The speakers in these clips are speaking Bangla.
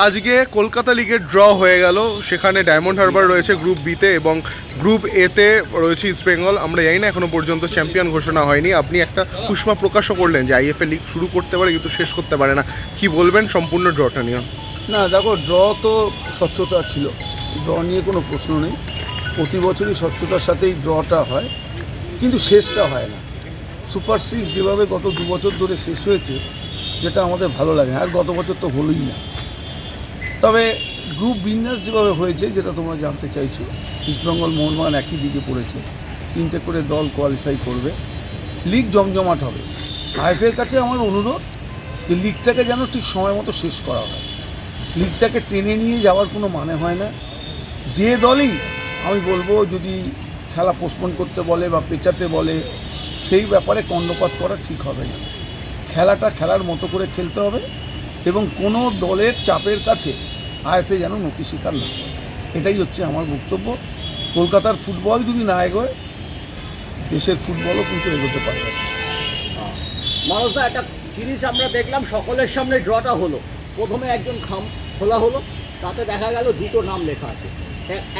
আজকে কলকাতা লিগের ড্র হয়ে গেল। সেখানে ডায়মন্ড হারবার রয়েছে গ্রুপ বিতে এবং গ্রুপ এতে রয়েছে ইস্ট বেঙ্গল। আমরা জানি না এখনো পর্যন্ত চ্যাম্পিয়ন ঘোষণা হয়নি। আপনি একটা উষ্মা প্রকাশও করলেন যে আইএফএ লিগ শুরু করতে পারে কিন্তু শেষ করতে পারে না। কি বলবেন সম্পূর্ণ ড্রটা নিয়ে? না দেখো, ড্র তো স্বচ্ছতা ছিল, ড্র নিয়ে কোনো প্রশ্ন নেই। প্রতি বছরই স্বচ্ছতার সাথেই ড্রটা হয়, কিন্তু শেষটা হয় না। সুপার সিক্স যেভাবে গত 2 বছর ধরে শেষ হয়েছে, যেটা আমাদের ভালো লাগে না। আর গত বছর তো হলোই না। তবে গ্রুপ বিন্যাস যেভাবে হয়েছে, যেটা তোমরা জানতে চাইছো, ইস্টবেঙ্গল মোহনবাগান একই দিকে পড়েছে, 3টে করে দল কোয়ালিফাই করবে, লিগ জমজমাট হবে। আইএফএর কাছে আমার অনুরোধ যে লিগটাকে যেন ঠিক সময় মতো শেষ করা হয়। লিগটাকে টেনে নিয়ে যাওয়ার কোনো মানে হয় না। যে দলই আমি বলবো, যদি খেলা পোস্টপোন করতে বলে বা পেঁচাতে বলে, সেই ব্যাপারে কর্ণপাত করা ঠিক হবে না। খেলাটা খেলার মতো করে খেলতে হবে এবং কোনো দলের চাপের কাছে আইএফএ যেন নতি স্বীকার না করে। এটাই হচ্ছে আমার বক্তব্য। কলকাতার ফুটবল যদি না এগোয়, দেশের ফুটবলও কিন্তু এগোতে পারবে না। মানুষটা একটা জিনিস আমরা দেখলাম, সকলের সামনে ড্রটা হলো। প্রথমে একজন খাম খোলা হলো, তাতে দেখা গেল 2টো নাম লেখা আছে,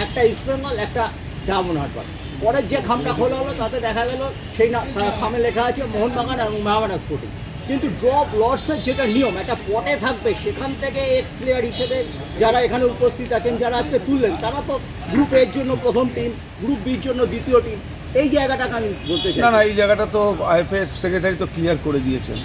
একটা ইস্টবেঙ্গল, একটা ডায়মন্ড হারবার। পরের যে খামটা খোলা হলো তাতে দেখা গেল সেই খামে লেখা আছে মোহনবাগান এবং মোহামেডান স্পোর্টিং। কিন্তু ড্রপ লসের যেটা নিয়ম, একটা পটে থাকবে, সেখান থেকে এক্স প্লেয়ার হিসেবে যারা এখানে উপস্থিত আছেন, যারা আজকে তুললেন, তারা তো গ্রুপ এর জন্য প্রথম টিম, গ্রুপ বির জন্য দ্বিতীয় টিম। এই জায়গাটাকে আমি বলতে চাই। না, এই জায়গাটা তো আইএফএ সেক্রেটারি তো ক্লিয়ার করে দিয়েছেন।